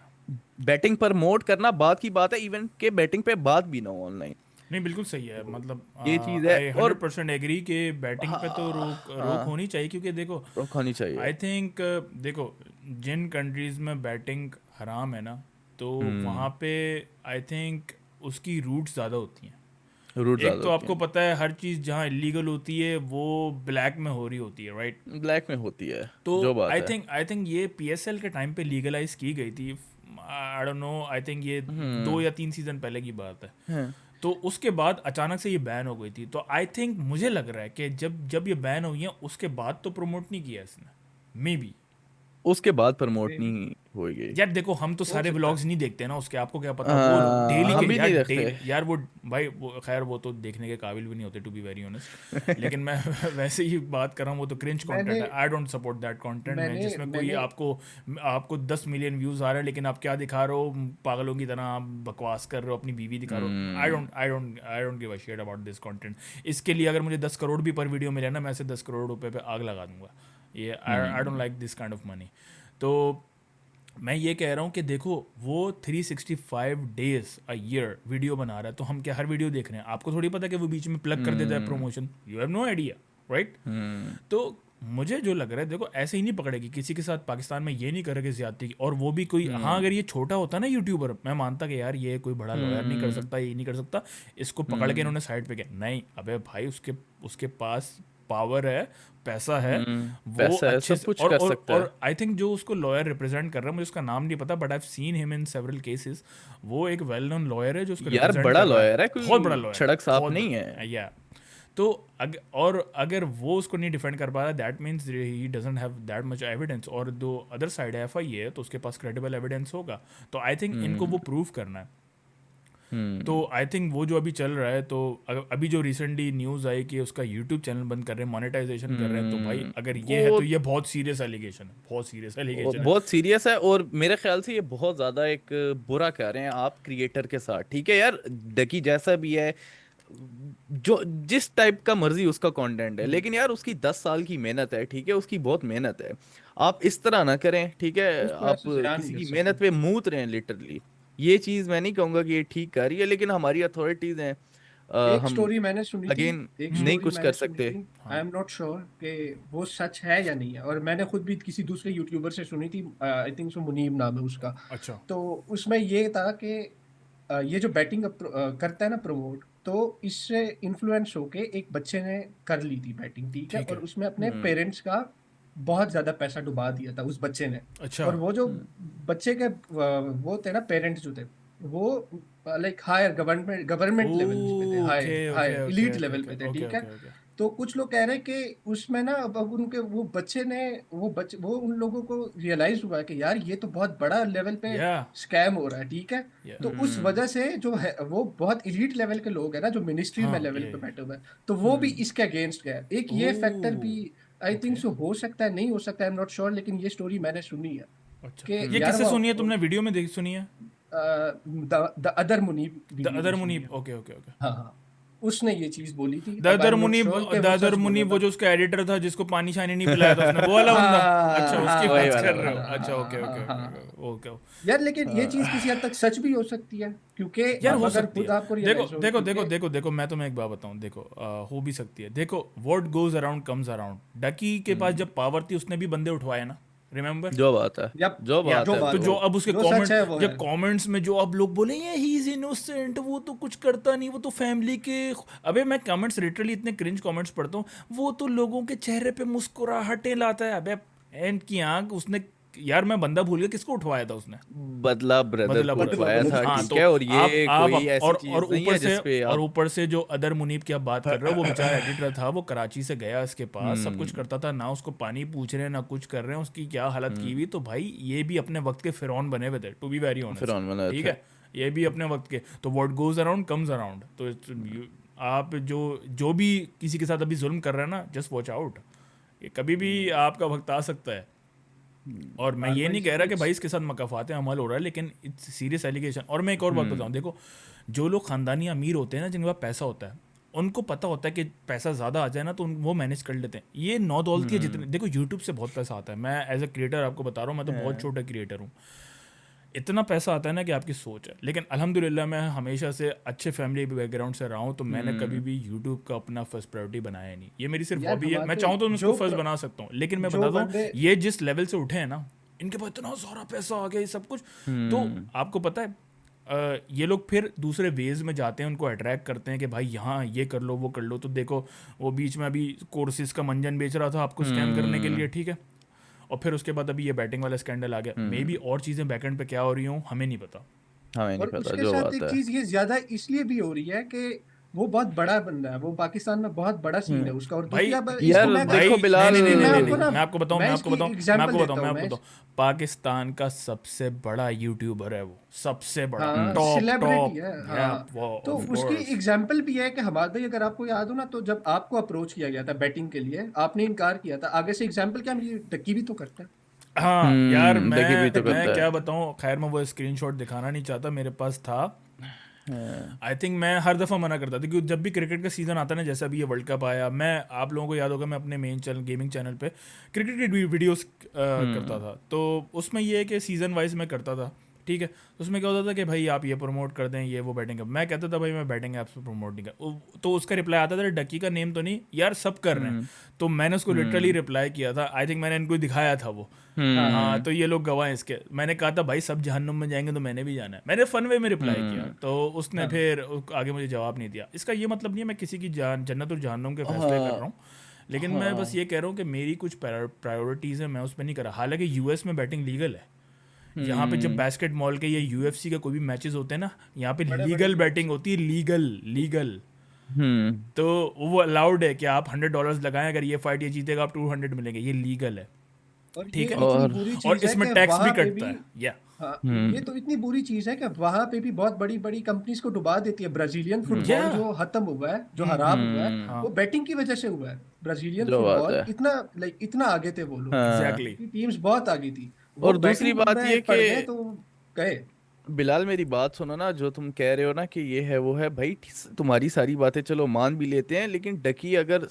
बैटिंग प्रमोट करना बात की बात है, इवन के बैटिंग पे बात भी ना हो ऑनलाइन। नहीं, बिल्कुल सही है। मतलब ये चीज़ है। आई और 100% एग्री कि बैटिंग पे तो हाँ, रोक रोक हाँ, होनी चाहिए, क्योंकि देखो रखनी चाहिए। आई थिंक, देखो जिन कंट्रीज में बैटिंग हराम है ना, तो वहाँ हम्म। पे आई थिंक उसकी रूट्स ज़्यादा होती हैं। रूट एक ज्यादा तो होती आपको है। पता है हर चीज़ जहाँ इलीगल होती है वो ब्लैक में हो रही होती है, राइट। ब्लैक में होती है, तो जो बात आई है। थिंक आई थिंक ये पीएसएल के टाइम पे लीगलाइज की गई थी। I don't know, I think ये 2 या 3 सीज़न पहले की बात है। हाँ। तो उसके बाद अचानक से ये बैन हो गई थी, तो आई थिंक मुझे लग रहा है कि जब जब ये बैन हुई है उसके बाद तो प्रमोट नहीं किया इसने, मे बी। उसके बाद प्रमोट मे भी नहीं होगी। यार देखो, हम तो हो सारे सकता है। व्लॉग्स नहीं देखते ना उसके, आपको क्या पता वो डेली के हम भी यार नहीं देखते। डेली यार वो, भाई वो खैर वो तो देखने के काबिल भी नहीं होते, टू बी वेरी ऑनेस्ट। लेकिन मैं वैसे ही बात कर रहा हूँ, वो तो क्रिंच मैंने कंटेंट है, I don't support that content में, मैंने जिसमें कोई मैंने आपको आपको 10 मिलियन व्यूज़ आ रहे हैं, लेकिन आप क्या दिखा रहे हो, पागलों की तरह आप बकवास कर रहे हो, अपनी बीवी दिखा रहे हो। I don't give a shit about this content. इसके लिए अगर मुझे 10 करोड़ भी पर वीडियो मिले ना, मैं ऐसे 10 करोड़ रुपए पे आग लगा दूंगा। ये I don't like this kind of money. तो मैं ये कह रहा हूँ कि देखो, वो 365 डेज अ ईयर वीडियो बना रहा है, तो हम क्या हर वीडियो देख रहे हैं? आपको थोड़ी पता कि वो बीच में प्लग कर देता है promotion, you have no idea, right. तो मुझे जो लग रहा है, देखो ऐसे ही नहीं पकड़ेगी किसी के साथ, पाकिस्तान में ये नहीं करेगी ज्यादती की। और वो भी कोई, हाँ अगर ये छोटा होता ना यूट्यूबर, मैं मानता कि यार ये कोई बड़ा लॉयर नहीं कर सकता, ये नहीं कर सकता, इसको पकड़ के इन्होंने साइड पे किया। नहीं, अबे भाई उसके उसके पास पावर है, पैसा है, वो पैसा है, अच्छे सब से। कुछ और कर और सकता है। और आई थिंक जो उसको लॉयर रिप्रेजेंट कर रहा है, मुझे उसका नाम नहीं पता, but I have seen him in several cases. वो एक वेल नोन लॉयर है जो उसको यार रिप्रेजेंट बड़ा कर रहा है, लॉयर है, बहुत बड़ा कोई लॉयर है, सड़क साफ बहुत नहीं है। बड़ा, या। तो और अगर वो उसको नहीं डिफेंड कर पा रहा, that means he doesn't have that much evidence, और दो अदर साइड है FIA, तो उसके पास क्रेडिबल एविडेंस होगा। तो आई थिंक इनको वो प्रूव करना है। तो आई थिंक वो जो अभी चल रहा है, तो अभी जो रिसेंटली न्यूज़ आई कि उसका यूट्यूब चैनल बंद कर रहे हैं, मोनेटाइजेशन कर रहे हैं, तो भाई अगर ये है वो तो ये बहुत सीरियस एलिगेशन है, बहुत सीरियस एलिगेशन है। बहुत सीरियस है, और मेरे ख्याल से ये बहुत ज्यादा एक बुरा कर रहे हैं आप क्रिएटर के साथ। ठीक है यार, डकी जैसा भी है, जो जिस टाइप का मर्जी उसका कंटेंट है, लेकिन यार उसकी 10 साल की मेहनत है, ठीक है, उसकी बहुत मेहनत है। आप इस तरह ना करें, ठीक है, उसको आप ऐसे जिरा नहीं किसी कर की सकते। मेहनत पे मूत रहे हैं लिटरली। ये चीज मैं नहीं कहूंगा कि ये ठीक कर रही है, लेकिन हमारी अथॉरिटीज हैं, एक हम स्टोरी मैंने सुनी थी, अगेन एक नहीं स्टोरी कुछ कर मैंने सुनी सकते। थी, आई एम नॉट श्योर कि वो सच है या नहीं है, और मैंने खुद भी किसी दूसरे यूट्यूबर से सुनी थी, आई थिंक सो मुनीब नाम है उसका। अच्छा। तो उसमें ये था कि ये जो बैटिंग करता है ना प्रमोट, तो इससे इन्फ्लुएंस होके एक बच्चे ने कर ली थी बैटिंग, ठीक है, ठीक और है। उसमें अपने पेरेंट्स का बहुत ज्यादा पैसा डुबा दिया था उस बच्चे ने। अच्छा। और वो जो बच्चे के वो थे ना पेरेंट्स जो थे, वो like higher government government level पे थे, okay higher okay higher okay elite okay level okay पे थे, ओके ठीक है। Okay okay. तो कुछ लोग कह रहे हैं कि उसमें ना अब उनके वो बच्चे ने वो उन लोगों को रियलाइज हुआ कि यार ये तो बहुत बड़ा लेवल पे या स्कैम हो रहा है, ठीक है। या तो उस वजह से जो है वो बहुत इलीट लेवल के लोग हैं ना, जो मिनिस्ट्री में हाँ लेवल ये पे बैठे हुए हैं, तो वो भी इसके अगेंस्ट गए। एक ये फैक्टर भी आई थिंक ओके। सो हो सकता है, नहीं हो सकता, आई एम नॉट श्योर, लेकिन ये स्टोरी मैंने सुनी है अच्छा, कि ये यार किससे सुनी है वो तुमने, वीडियो में देख सुनी है? The other Munib the video में अदर सुनी मुनीब, है। Okay okay okay. हाँ हाँ, उसने ये चीज बोली थी, द अब I other am not Munib, sure कि द वो अदर सच बोल मुनीब रहा वो था। जो उसका एडिटर था जिसको पानी शानी नहीं पिलाया था उसने, वो वाला बंदा? अच्छा, हाँ उसकी हाँ वही बात वाला कर हाँ रहे वाला। हो? हाँ अच्छा, हाँ ओके हाँ ओके हाँ ओके हाँ। Okay okay. यार लेकिन ये चीज किसी हद तक सच भी हो सकती है, क्योंकि यार अब हो अगर सकती खुद है। आपको देखो रियलाइज हो, देखो देखो क्योंकि देखो देखो, मैं तुम्हें एक बात बताऊं, देखो हो भी सकती है। देखो, what goes around comes around. Ducky के पास जब पावर थी उसने भी बंदे उठवाए ना, रिमेम्बर? जो बात है, या जो या बात जो है तो बात जो है, ब्रो। अब उसके जो सच कमेंट, है वो है। जब कमेंट्स में जो अब लोग बोले ही इज इनोसेंट, वो तो कुछ करता नहीं, वो तो फैमिली के, अबे मैं कमेंट्स लिटरली इतने क्रिंज कमेंट्स पढ़ता हूँ, वो तो लोगों के चेहरे पे मुस्कुराहटें लाता है। अबे एंड की आंख उसने, यार मैं बंदा भूल गया किसको उठवाया था उसने। बदला ब्रदर बदला को ब्रदर। बदला उठवाया था, ब्रदर हाँ ठीक तो है, और आप ये आप कोई ऐसी और चीज नहीं ऊपर है से, जिसपे और आप ऊपर से जो अदर मुनीब की आप बात कर रहे हो, वो बेचारा एडिटर था, वो कराची से गया इसके पास, सब कुछ हम्म करता था ना, उसको पानी पूछ रहे हैं ना कुछ कर रहे हैं, उसकी क्या हालत की हुई। तो भाई ये भी अपने वक्त के फिरौन बने हुए थे, टू बी वेरी फिर ऑनेस्ट, ऑन वाला ठीक था। है। ये भी अपने वक्त के, तो what goes around comes around. तो आप जो जो भी किसी के साथ अभी जुल्म कर रहे हैं ना, जस्ट वॉच आउट, ये कभी भी आपका वक्त आ सकता है। और मैं ये कार्रवाई नहीं से कह रहा कि कुछ। भाई इसके साथ मकाफात अमल हो रहा है, लेकिन इट्स सीरियस एलिगेशन। और मैं एक और बात बताऊं, हम्म देखो, जो लोग खानदानी अमीर होते हैं ना, जिनके पास पैसा होता है, उनको पता होता है कि पैसा ज़्यादा आ जाए ना तो वो मैनेज कर लेते हैं। ये नौ दौलत के जितने, देखो यूट्यूब से बहुत पैसा आता है, मैं एज अ क्रिएटर आपको बता रहा हूँ, मैं तो बहुत छोटा क्रिएटर हूँ, इतना पैसा आता है ना कि आपकी सोच है। लेकिन अल्हम्दुलिल्लाह मैं हमेशा से अच्छे फैमिली बैकग्राउंड से रहा हूँ, तो मैंने कभी भी यूट्यूब का अपना फर्स्ट प्रायोरिटी बनाया नहीं। ये मेरी सिर्फ यार हॉबी है, मैं हमारे चाहूँ तो मैं उसको जो फर्स्ट बना सकता हूँ, लेकिन मैं जो बताता हूँ, बंदे ये जिस लेवल से उठे हैं ना, इनके पास इतना सारा पैसा आ गया, ये सब कुछ। तो आपको पता है, ये लोग फिर दूसरे वेज में जाते हैं, उनको अट्रैक्ट करते हैं कि भाई यहाँ ये कर लो वो कर लो। तो देखो, वो बीच में अभी कोर्सेज का मंजन बेच रहा था आपको स्कैम करने के लिए, ठीक है। और फिर उसके बाद अभी ये बैटिंग वाला स्कैंडल आ गया, मे बी और चीज़ें बैकएंड पे क्या हो रही हूँ हमें नहीं पता। हमें नहीं और पता, उसके जो साथ बात एक है। चीज ये ज्यादा इसलिए भी हो रही है कि वो बहुत बड़ा बंदा है, वो पाकिस्तान में बहुत बड़ा सीन है उसका। और भाई दूसरी अब इसको यार मैं देखो भाई नहीं बिलाल, नहीं नहीं मैं नहीं नहीं आपको नहीं, ना, मैं आपको बताऊं, मैं मैं आपको इसकी बताऊं, मैं एग्जांपल आपको बताऊं, देता मैं हूँ आपको बताऊं, पाकिस्तान का सबसे बड़ा यूट्यूबर है वो, सबसे बड़ा, हाँ टॉप सिलेब्रिटी टॉप, है, या हाँ। वो तो ऑफ उसकी कोर्स। एग्जाम्पल भी है कि हमारे भाई, अगर आपको याद हो ना, तो जब आपको अप्रोच किया गया था बैटिंग के लिए, आपने इनकार किया था। आगे से एग्जाम्पल क्या, मेरी टक्की भी तो करता है। हाँ यार, देखिए भी तो मैं करता क्या है। बताऊं, खैर मैं वो स्क्रीनशॉट दिखाना नहीं चाहता, मेरे पास था। हाँ, आई थिंक मैं हर दफ़ा मना करता था, क्योंकि जब भी क्रिकेट का सीज़न आता है ना, जैसे अभी ये वर्ल्ड कप आया, मैं, आप लोगों को याद होगा, मैं अपने मेन चैनल, गेमिंग चैनल पे क्रिकेट की वीडियोस करता था। तो उसमें ये है कि सीज़न वाइज मैं करता था, ठीक है। तो उसमें क्या होता था कि भाई आप ये प्रमोट कर दें, ये वो बैटिंग ऐप, मैं कहता था भाई मैं बैटिंग ऐप्स पर प्रमोट नहीं कर। तो उसका रिप्लाई आता था, डकी का नेम तो नहीं यार, सब कर रहे हैं। तो मैंने उसको लिटरली रिप्लाई किया था, आई थिंक मैंने इनको दिखाया था वो। हाँ हाँ हाँ, तो ये लोग गवाह हैं इसके। मैंने कहा था भाई सब जहन्नुम में जाएंगे तो मैंने भी जाना है, मैंने फन वे में रिप्लाई किया। तो उसने हाँ फिर आगे मुझे जवाब नहीं दिया। इसका ये मतलब नहीं है मैं किसी की जान, जन्नत और जहन्नुम के फैसले कर रहा हाँ, हूँ, लेकिन मैं बस हाँ। ये कह रहा हूँ कि मेरी कुछ प्रायोरिटीज़ है, मैं उस पर नहीं कर रहा। हालांकि यूएस में बैटिंग लीगल है, यहाँ पे जब बास्केट मॉल के या UFC के कोई भी मैचेस होते हैं ना, यहाँ पे बड़े बड़े लीगल मैच। बैटिंग होती है, लीगल लीगल। तो वो अलाउड है कि आप $100 लगाएं, अगर ये फाइट ये जीतेगा आप 200 मिलेंगे, ये लीगल है, और ये ठीक है। इतनी और बुरी और चीज है इसमें कि टैक्स भी वहां पे कटता भी, है, या हाँ, ये हम्म तो इतनी बुरी चीज है कि वहां पे भी बहुत बड़ी बड़ी कंपनीज को डुबा देती है। ब्राजीलियन या फुटबॉल जो खत्म हुआ है, जो हराम हुआ है, हाँ वो बैटिंग की वजह से हुआ है। ब्राजीलियन जो बात फुटबॉल है। इतना, लाइक इतना आगे थे वो लोग, हाँ, एग्जैक्टली। उनकी टीम्स बहुत आगे थी, वो और दूसरी बैटिंग बात ये में पड़ कि गए तो गए। बिलाल मेरी बात सुनो ना, जो तुम कह रहे हो ना कि ये है वो है भाई, तुम्हारी सारी बातें चलो मान भी लेते हैं, लेकिन डकी अगर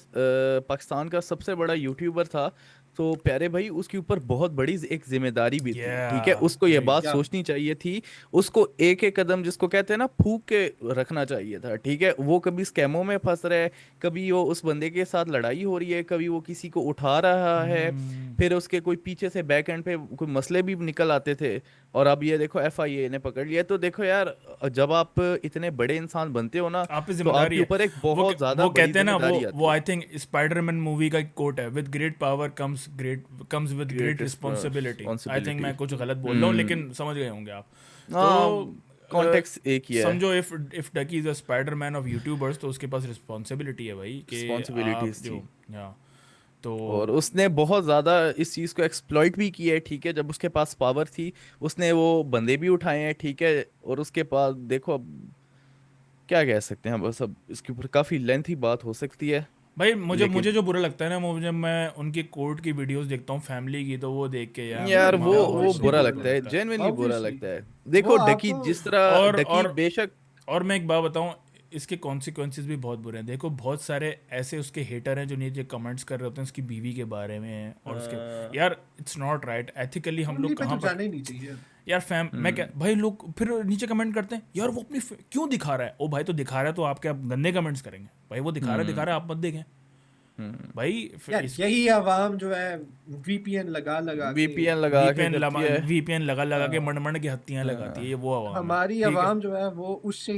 पाकिस्तान का सबसे बड़ा यूट्यूबर था तो प्यारे भाई उसके ऊपर बहुत बड़ी एक जिम्मेदारी भी थी, ठीक है, या उसको ये वही। बात या सोचनी चाहिए थी। उसको एक एक कदम जिसको कहते हैं ना फूक के रखना चाहिए था, ठीक है। वो कभी स्कैमों में फंस रहा है, कभी वो उस बंदे के साथ लड़ाई हो रही है, कभी वो किसी को उठा रहा है, फिर उसके कोई पीछे से बैक एंड पे कोई मसले भी निकल आते थे, और अब ये देखो FIA ने पकड़ लिया। तो देखो यार, जब आप इतने बड़े इंसान बनते हो ना, आप पे तो जिम्मेदारी आपके है। ऊपर एक बहुत ज्यादा वो बड़ी कहते हैं ना, जिम्मेदारी वो आती है। आई थिंक स्पाइडरमैन मूवी का एक कोट है, with great power comes with great great responsibility. I think responsibility. मैं कुछ गलत बोल रहा हूँ, हम्म। लेकिन समझ गए होंगे आप। तो हाँ, कॉन्टेक्स्ट एक ही है। समझो, if Ducky is a Spiderman of YouTubers, तो उसके पास रिस्पॉन्सिबिलिटी है भाई, कि आप रिस्पॉन्सिबिलिटीज जो, थी, या तो और उसने बहुत ज्यादा इस चीज को एक्सप्लॉइट भी किया है, ठीक है। जब उसके पास पावर थी उसने वो बंदे भी उठाए हैं, ठीक है, और उसके पास देखो अब क्या कह सकते हैं, बस अब इसके ऊपर काफी लेंथी बात हो सकती है, भाई, मुझे मुझे लेकिन जो बुरा लगता है ना, मुझे मैं उनकी कोर्ट की वीडियोस देखता हूँ फैमिली की, तो वो देख के यार यार वो ऑब्वियसली बुरा बुरा लगता है, लगता है, जेन्युइनली बुरा ऑब्वियसली। लगता है। वो देखो डकी आपको, जिस तरह डकी और बेशक। और मैं एक बात बताऊं, इसके कॉन्सिक्वेंसेस भी बहुत बुरे हैं। देखो, बहुत सारे ऐसे उसके हेटर हैं जो नीचे कमेंट्स कर रहे होते हैं उसकी बीवी के बारे में, और उसके, हाँ, यार इट्स नॉट राइट एथिकली, हम फैमिली लोग पे तो कहाँ पर। जाना ही नहीं चाहिए। यार फैम मैं क्या भाई, लोग फिर नीचे कमेंट करते हैं, यार वो अपनी क्यों दिखा रहा है। ओ भाई, तो दिखा रहा है तो आप क्या गंदे कमेंट्स करेंगे भाई, वो दिखा रहा है, आप मत देखें भाई। यार यही आवाम जो है वीपीएन लगा लगा के, VPN लगा के करती है। वीपीएन लगा लगा के हाँ, मंड की हत्तियां लगाती है, ये वो आवाम है, हमारी ठीक है। आवाम जो है वो उससे,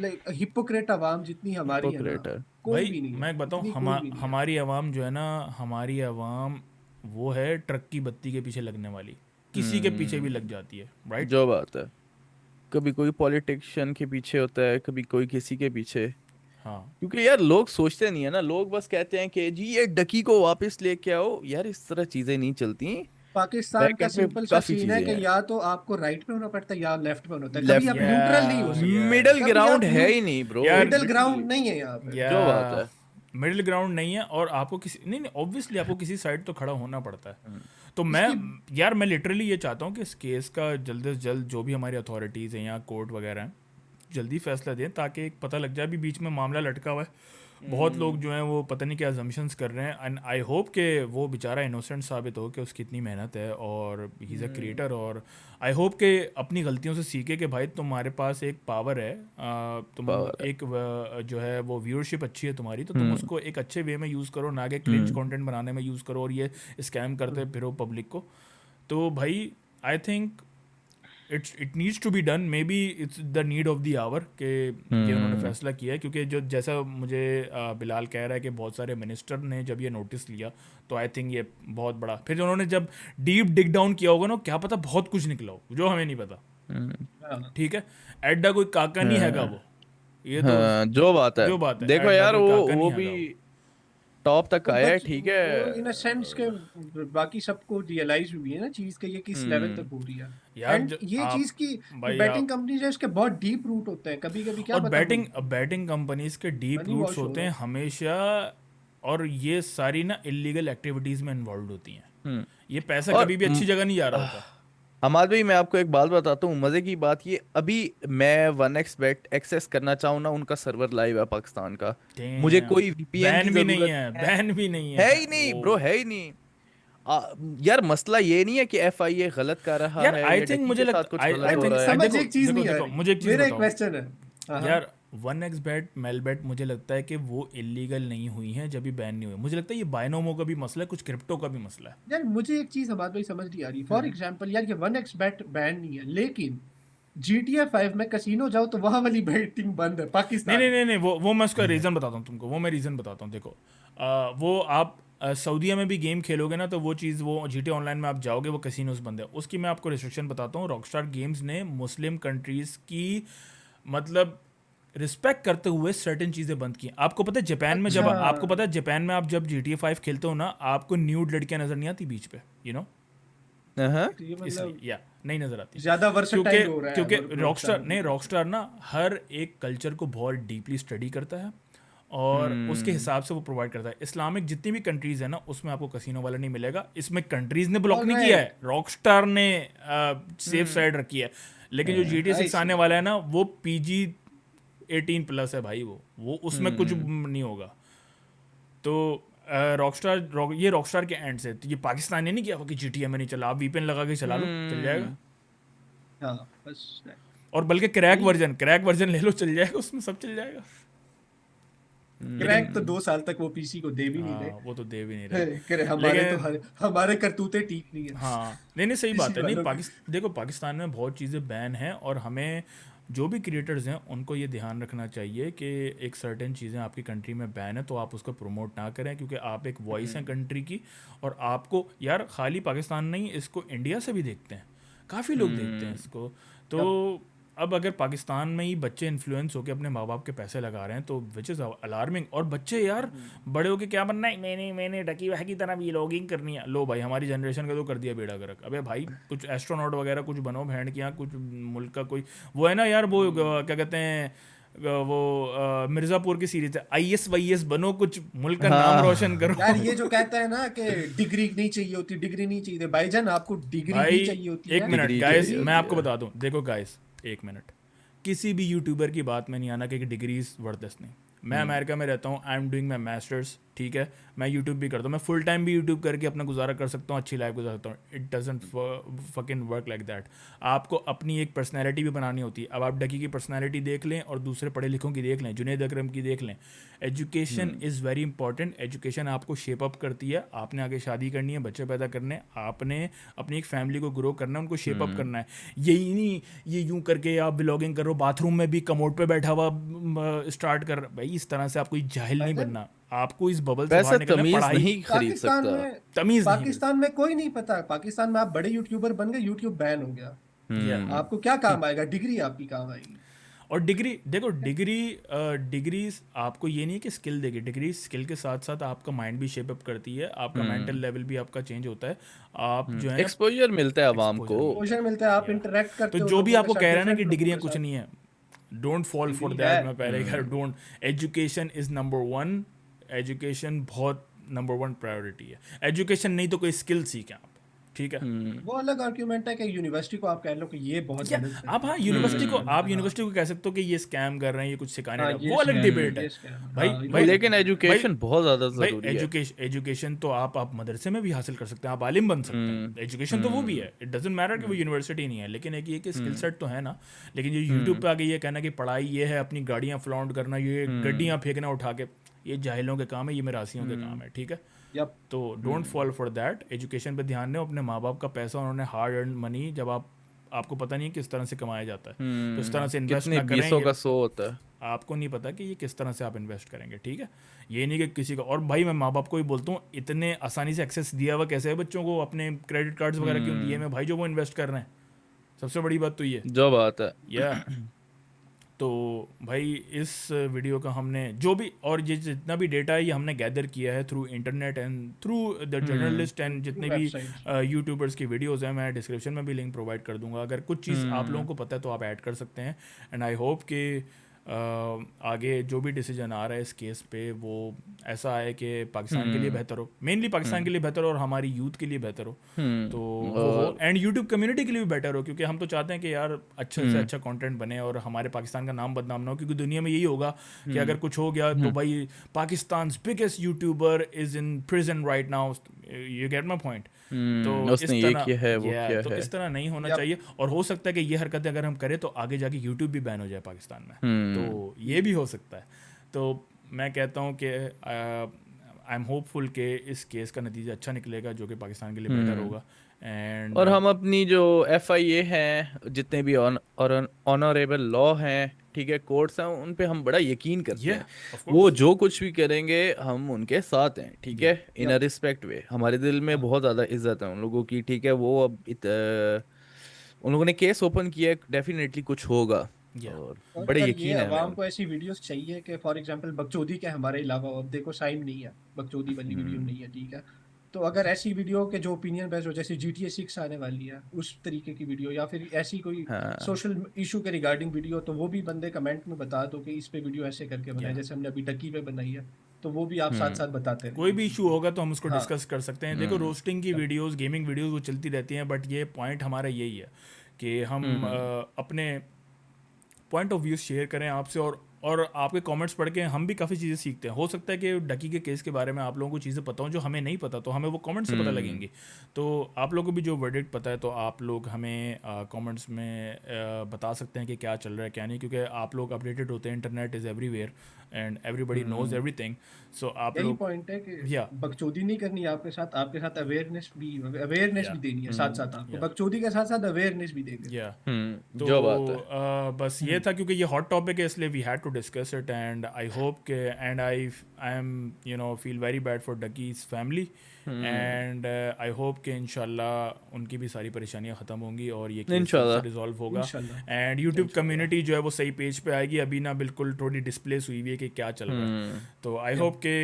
लाइक हिपोक्रेट आवाम जितनी हमारी है ना, हिपोक्रेट है। कोई भाई भी नहीं मैं है, एक बताऊं, इतनी कोई भी नहीं है। हमारी आवाम जो है ना, हमारी आवाम वो है ट्रक की बत्ती के पीछे लगने वाली, किसी के पीछे भी लग जाती है, राइट। जो बात है, कभी कोई पॉलिटिशियन के पीछे होता है, कभी कोई किसी के पीछे, हाँ, क्योंकि यार लोग सोचते नहीं है ना, लोग बस कहते हैं कि जी ये डकी को वापस लेके आओ। यार इस तरह चीजें नहीं चलती, पाकिस्तान बैक का एंड पे सिंपल सा काफी सीन है चीजें कि हैं। या तो आपको राइट पे होना पड़ता है या लेफ्ट पे होना होता है, कभी लेफ्ट आप में न्यूट्रल नहीं हो सकते। मिडल या कभी ग्राउंड आप है ही नहीं ब्रो, यार मिडिल लिटरली। ग्राउंड नहीं है यहाँ पे। या जो बात है। मिडिल ग्राउंड नहीं है, और आपको किसी, नहीं नहीं, ऑब्वियसली आपको किसी साइड तो खड़ा होना पड़ता है। तो मैं, इसकी, यार मैं लिटरली ये चाहता हूँ कि इस केस का जल्द से जल्द जो भी हमारी अथॉरिटीज़ हैं या कोर्ट वगैरह हैं, जल्दी फैसला दें, ताकि एक पता लग जाए। अभी बीच में मामला लटका हुआ है, बहुत लोग जो हैं वो पता नहीं क्या अजम्पशंस कर रहे हैं, एंड आई होप कि वो बेचारा इनोसेंट साबित हो, कि उसकी इतनी मेहनत है और ही इज़ अ क्रिएटर, और आई होप कि अपनी गलतियों से सीखे कि भाई तुम्हारे पास एक पावर है, तुम पावर है। एक जो है वो व्यूअरशिप अच्छी है तुम्हारी, तो तुम उसको एक अच्छे वे में यूज़ करो, ना कि क्रिंज कंटेंट बनाने में यूज़ करो और ये स्कैम करते फिरो पब्लिक को। तो भाई I think it needs to be done, maybe it's the need of the hour कि ये उन्होंने फैसला किया है, क्योंकि जो जैसा मुझे बिलाल कह रहा है कि बहुत सारे मिनिस्टर ने जब ये नोटिस लिया, तो आई थिंक ये बहुत बड़ा, फिर उन्होंने जब डीप डिग डाउन किया होगा ना, क्या पता बहुत कुछ निकला हो जो हमें नहीं पता, हाँ, ठीक है। एड्डा कोई काका नहीं हैगा वो, ये तो हाँ, जो बात है। जो बात है, देखो एड्डा यार कोई काका वो नहीं भी हैगा वो। टॉप तक वो आया है, बच ठीक वो इन अ है। सेंस के, बाकी सबको रियलाइज हुई है ना चीज के ये किस लेवल हम्म। तक हो रही है। यार एंड ये आप चीज की जो भाई बैटिंग आप, कंपनीज है उसके बहुत डीप रूट होते हैं, कभी कभी क्या और पता वो बैटिंग कंपनीज के डीप मनी रूट्स वॉश हो होते रहा हैं हो। हमेशा, और ये सारी ना इलीगल एक्टिविटीज में इन्वॉल्व होती हैं। हम्म। ये पैसा और कभी भी अच्छी जगह नहीं जा रहा होता। हमाद भाई मैं आपको एक बात बताता हूँ, मजे की बात ये, अभी मैं 1xbet एक्सेस करना चाहूँ ना, उनका सर्वर लाइव है पाकिस्तान का, मुझे डैम, कोई VPN की बैन भी नहीं जरूरत है, नहीं है। बैन भी नहीं है है ही नहीं ब्रो, वो। है ही नहीं। आ, यार मसला ये नहीं है कि FIA गलत कर रहा यार है आई या थिंक, डकी मुझे के साथ लगता कुछ गलत आई हो थिंक रहा है। समझ देखो एक चीज देखो नहीं आ देखो, रही, मुझे एक चीज़ मेरा एक बताओ क्वेश्चन है। हाँ हाँ। यार, 1xbet मेलबेट मुझे लगता है कि वो इलीगल नहीं हुई हैं जब भी बैन नहीं हुई। मुझे लगता है ये बायनोमो का भी मसला है, कुछ क्रिप्टो का भी मसला है। यार मुझे एक चीज हमारे भाई समझ नहीं आ रही, फॉर एग्जाम्पल यार ये 1xbet बैन नहीं है, लेकिन GTA 5 में कसिनो जाओ तो वहां वाली बैटिंग बंद है नहीं नहीं पाकिस्तान में। नहीं नहीं, वो मैं उसका रीज़न बताता हूँ तुमको, वो मैं रीज़न बताता हूँ। देखो, वो आप सऊदीया में भी गेम खेलोगे ना, तो वो चीज़, वो GTA ऑनलाइन में आप जाओगे, वो कैसीनोस बंद है। उसकी मैं आपको रिस्ट्रिक्शन बताता हूँ। रॉकस्टार गेम्स ने मुस्लिम कंट्रीज़ की, मतलब रिस्पेक्ट करते हुए सर्टेन चीज़ें बंद की। आपको पता है जापान में जब अच्छा। आपको पता है जापान में आप जब GTA 5 खेलते हो ना, आपको न्यूड लड़कियां नजर नहीं आती बीच पे, यू नो, हाँ तो ये इसलिए मतलब या नहीं नजर आती। ज्यादा क्योंकि वर्सटाइल हो रहा है क्योंकि रॉकस्टार रॉकस्टार अभी नहीं, कुछ। रॉकस्टार ना हर एक कल्चर को बहुत डीपली स्टडी करता है और उसके हिसाब से वो प्रोवाइड करता है। इस्लामिक जितनी भी कंट्रीज है ना, उसमें आपको कसिनो वाला नहीं मिलेगा। इसमें कंट्रीज ने ब्लॉक नहीं किया ऑलराइट। है, रॉकस्टार ने सेफ साइड रखी है। लेकिन जो GTA आई 6 सी। आने वाला है ना, वो PG-18+ है भाई। वो उसमें कुछ नहीं होगा। तो ये रॉकस्टार के एंड से, तो ये पाकिस्तान ने नहीं किया कि GTA में नहीं चला, आप VPN लगा के चला लो, चल जाएगा। हाँ बस। और बल्कि क्रैक वर्जन ले लो, चल जाएगा, उसमें सब चल जाएगा। क्रैक तो लेकिन 2 साल तक वो पीसी को दे भी नहीं हाँ, रहे। वो तो दे भी नहीं रहे। हमारे तो लेकिन हमारे करतूते ठीक नहीं है हाँ, नहीं नहीं, सही पीसी बात है। नहीं, वालों के। देखो पाकिस्तान में बहुत चीज़ें बैन हैं और हमें जो भी क्रिएटर्स हैं उनको ये ध्यान रखना चाहिए कि एक सर्टेन चीज़ें आपकी कंट्री में बैन है तो आप उसको प्रमोट ना करें, क्योंकि आप एक वॉइस हैं कंट्री की। और आपको यार खाली पाकिस्तान नहीं, इसको इंडिया से भी देखते हैं, काफ़ी लोग देखते हैं इसको। तो अब अब अगर पाकिस्तान में ही बच्चे इन्फ्लुएंस होकर अपने माँ बाप के पैसे लगा रहे हैं तो विच इज़ अलार्मिंग। और बच्चे यार बड़े होके क्या बनना है, मैंने डकी वह की तरह व्लॉगिंग करनी है। लो भाई, हमारी जनरेशन का तो कर दिया बेड़ा गर्क। अबे भाई कुछ एस्ट्रोनॉट वगैरह कुछ बनो, बहन की यहाँ कुछ मुल्क का कोई वो है ना यार, वो क्या कहते हैं, वो मिर्ज़ापुर की सीरीज है, IS बनो, कुछ मुल्क का नाम रोशन हाँ करो। यार ये जो कहता है ना कि डिग्री नहीं चाहिए होती, डिग्री नहीं चाहिए, भाईजान आपको डिग्री भाई ही चाहिए होती एक है। मिनट डिग्री गाइस, चाहिए मैं होती आपको है। बता दूं, देखो गाइस, एक मिनट, किसी भी यूट्यूबर की बात में नहीं आना कि डिग्रीज वर्थलेस नहीं। मैं अमेरिका में रहता हूँ, I am doing my masters, ठीक है। मैं यूट्यूब भी करता हूँ, मैं फुल टाइम भी यूट्यूब करके अपना गुजारा कर सकता हूँ, अच्छी लाइफ गुजार सकता हूँ। It doesn't fucking work like that. आपको अपनी एक पर्सनैलिटी भी बनानी होती है। अब आप डकी की पर्सनैलिटी देख लें और दूसरे पढ़े लिखों की देख लें, जुनेद अकरम की देख लें। Education is very important. Education आपको शेप अप करती है। आपने आगे शादी करनी है, बच्चे पैदा करने, आपने अपनी एक फैमिली को ग्रो करना है, उनको शेप अप करना है। यही नहीं ये यूं करके आप ब्लॉगिंग करो, बाथरूम में भी कमोड पे बैठा हुआ स्टार्ट कर भाई, इस तरह से आप कोई जाहिल नहीं भाईजान बनना। आपको इस बबल से पैसा बाहर निकलना है, तमीज पढ़ाई, नहीं खरीद पाकिस्तान सकता। में तमीज़ नहीं खरीद पाकिस्तान में कोई नहीं पता। पाकिस्तान में आप बड़े यूट्यूबर बन गए, यूट्यूब बैन हो गया, या। आपको क्या काम आएगा? डिग्री आपकी काम आएगी? और डिग्री देखो, डिग्रीज आपको ये नहीं है कि स्किल देगी, डिग्री स्किल के साथ साथ आपका माइंड भी शेप अप करती है, आपका मेंटल लेवल भी आपका चेंज होता है। आप जो है ना, एक्सपोजर मिलता है आवाम को। एक्सपोजर मिलता एक्सपोजर मिलता है, आप है या। इंटरेक्ट तो करते हो जो भी लोगों के आपको साथ, कह रहा है ना कि डिफरेंट लोगों डिग्रियां के कुछ साथ। नहीं है, डोंट फॉल फॉर डिग्री है। दैट। मैं पहले कह don't, education is number one. Education बहुत नंबर वन प्रायोरिटी है। एजुकेशन नहीं तो कोई स्किल सीखें आप, ठीक है। वो अलग आर्ग्यूमेंट है कि यूनिवर्सिटी को आप कह लो कि ये बहुत या मदद आप, करती हाँ, है, ये यूनिवर्सिटी को बेस्ट आप बनता है। हाँ यूनिवर्सिटी को कह सकते हो कि ये स्कैम कर रहे हैं, ये कुछ सिखाने हाँ, रहा, ये वो अलग स्कैम है, डिबेट है। ये स्कैम है। भाई हाँ, ये भाई अलग लेकिन डिबेट। भाई एजुकेशन बहुत ज्यादा भाई जरूरी है। एजुकेशन तो आप मदरसे में भी हासिल कर सकते हैं, आप आलिम बन सकते हैं। एजुकेशन तो वो भी है, इट डजेंट मैटर कि वो यूनिवर्सिटी नहीं है, लेकिन एक ये कि स्किल सेट तो है ना। लेकिन जो यूट्यूब पे आके ये कहना कि पढ़ाई ये है, अपनी गाड़ियाँ फ्लॉन्ट करना, ये गड्डियाँ फेंकना उठा के, ये जाहिलों के काम है, ये मेरासियों के काम है, ठीक है। यप। तो don't fall for that. Education पे ध्यान दें। अपने माँ बाप का पैसा, उन्होंने हार्ड अर्न मनी, जब आपको पता नहीं है किस तरह से कमाया जाता है, तो इस तरह से इन्वेस्ट कितने ना करें। बीसों ये का सौ होता है। आपको नहीं पता कि ये किस तरह से आप इन्वेस्ट करेंगे, ठीक है। ये नहीं कि किसी का। और भाई मैं माँ बाप को भी बोलता हूँ, इतने आसानी से एक्सेस दिया हुआ कैसे है बच्चों को, अपने क्रेडिट कार्ड्स वगैरह क्यों दिए में भाई, जो वो इन्वेस्ट कर रहे हैं। सबसे बड़ी बात तो ये जो बात है। या। तो भाई इस वीडियो का हमने जो भी, और ये जितना भी डेटा है, ये हमने गैदर किया है through internet and through the journalist and जितने भी वेबसाइट। यूट्यूबर्स की वीडियोस हैं, मैं डिस्क्रिप्शन में भी लिंक प्रोवाइड कर दूंगा। अगर कुछ चीज़ आप लोगों को पता है तो आप ऐड कर सकते हैं। एंड आई होप कि आगे जो भी डिसीजन आ रहा है इस केस पे, वो ऐसा है कि पाकिस्तान के लिए बेहतर हो, मेनली पाकिस्तान के लिए बेहतर हो और हमारी यूथ के लिए बेहतर हो। तो वो हो, एंड यूट्यूब कम्युनिटी के लिए भी बेटर हो, क्योंकि हम तो चाहते हैं कि यार अच्छे से अच्छा कंटेंट बने और हमारे पाकिस्तान का नाम बदनाम ना हो। क्योंकि दुनिया में यही होगा कि अगर कुछ हो गया तो भाई Pakistan biggest YouTuber is in prison right now, you get my point. तो इस उसने ये तरह किया है, वो किया तो है। इस तरह नहीं होना Yep. चाहिए। और हो सकता है कि ये हरकतें अगर हम करें तो आगे जाके यूट्यूब भी बैन हो जाए पाकिस्तान में, तो ये भी हो सकता है। तो मैं कहता हूँ कि आई एम होपफुल कि इस केस का नतीजा अच्छा निकलेगा, जो कि पाकिस्तान के लिए बेटर होगा। एंड और हम अपनी जो FIA हैं, जितने भी ऑनरेबल लॉ हैं, ठीक है, कोर्ट्स हैं, उन पे हम बड़ा यकीन करते हैं। ऑफ वो कोर्स जो कुछ भी करेंगे हम उनके साथ हैं, ठीक है, इन अ रिस्पेक्ट वे। हमारे दिल में बहुत ज़्यादा इज्जत है उन लोगों की, ठीक है। वो अब उन लोगों ने केस ओपन किया, डेफिनेटली कुछ होगा, या और और बड़े अगर ये यकीन है हमें आवाम उन को ऐसी वीडियोस चाहिए कि फॉर एग्जांपल बकचोदी के हमारे अलावा, अब देखो साइम नहीं है, बकचोदी वाली वीडियो हम्म नहीं है, ठीक है। तो अगर ऐसी वीडियो के जो ओपिनियन बेस्ड हो, जैसे GTA 6 आने वाली है, उस तरीके की वीडियो, या फिर ऐसी कोई हाँ सोशल इशू के रिगार्डिंग वीडियो, तो वो भी बंदे कमेंट में बता दो कि इस पे वीडियो ऐसे करके बनाए, या जैसे हमने अभी डकी पे बनाई है, तो वो भी आप साथ हम्म साथ बताते कोई रहेंगे, भी ठीक इशू है। होगा तो हम उसको हाँ डिस्कस कर सकते हैं। देखो हम्म रोस्टिंग की वीडियोस, गेमिंग वीडियोस वो चलती रहती हैं, बट ये पॉइंट हमारा यही है कि हम हम्म अपने पॉइंट ऑफ व्यू शेयर करें आपसे, और आपके कमेंट्स पढ़ के हम भी काफ़ी चीज़ें सीखते हैं। हो सकता है कि डकी के केस के बारे में आप लोगों को चीज़ें पता हो जो हमें नहीं पता, तो हमें वो कमेंट से पता हम्म लगेंगी। तो आप लोगों को भी जो वर्डिक्ट पता है तो आप लोग हमें कमेंट्स में बता सकते हैं कि क्या चल रहा है क्या नहीं, क्योंकि आप लोग अपडेटेड होते हैं, internet is everywhere and everybody knows hmm everything. So आप यही लोग पॉइंट है कि या बकचोदी नहीं करनी है आपके साथ अवेयरनेस भी या देनी है, साथ साथ आपको या बकचोदी के साथ साथ अवेयरनेस भी देंगे। या तो जो बात है बस ये था, क्योंकि ये हॉट टॉपिक है इसलिए we had to discuss it, and I hope के and I am feel very bad for Ducky's family, hmm and I hope कि इंशाल्लाह उनकी भी सारी परेशानियां ख़त्म होंगी और ये केस जल्द से इंशाल्लाह रिजॉल्व होगा, इंशाल्लाह एंड यूट्यूब इंशाल्लाह। कम्युनिटी जो है वो सही पेज पे आएगी। अभी ना बिल्कुल थोड़ी डिस्प्लेस हुई हुई है कि क्या चल रहा है। हम्म तो आई या होप के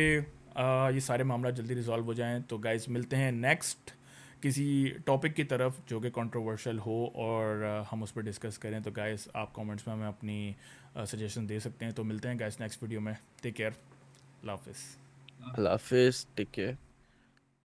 ये सारे मामला जल्दी रिजॉल्व हो जाएं। तो गाइस मिलते हैं नेक्स्ट किसी टॉपिक की तरफ जो कि कंट्रोवर्शियल हो, और हम उस पर डिस्कस करें। तो गाइस आप कमेंट्स में हमें अपनी सजेशन दे सकते हैं। तो मिलते हैं गाइस नेक्स्ट वीडियो में। टेक केयर, अल्लाह हाफिज़। अल्लाह हाफिज टेक केयर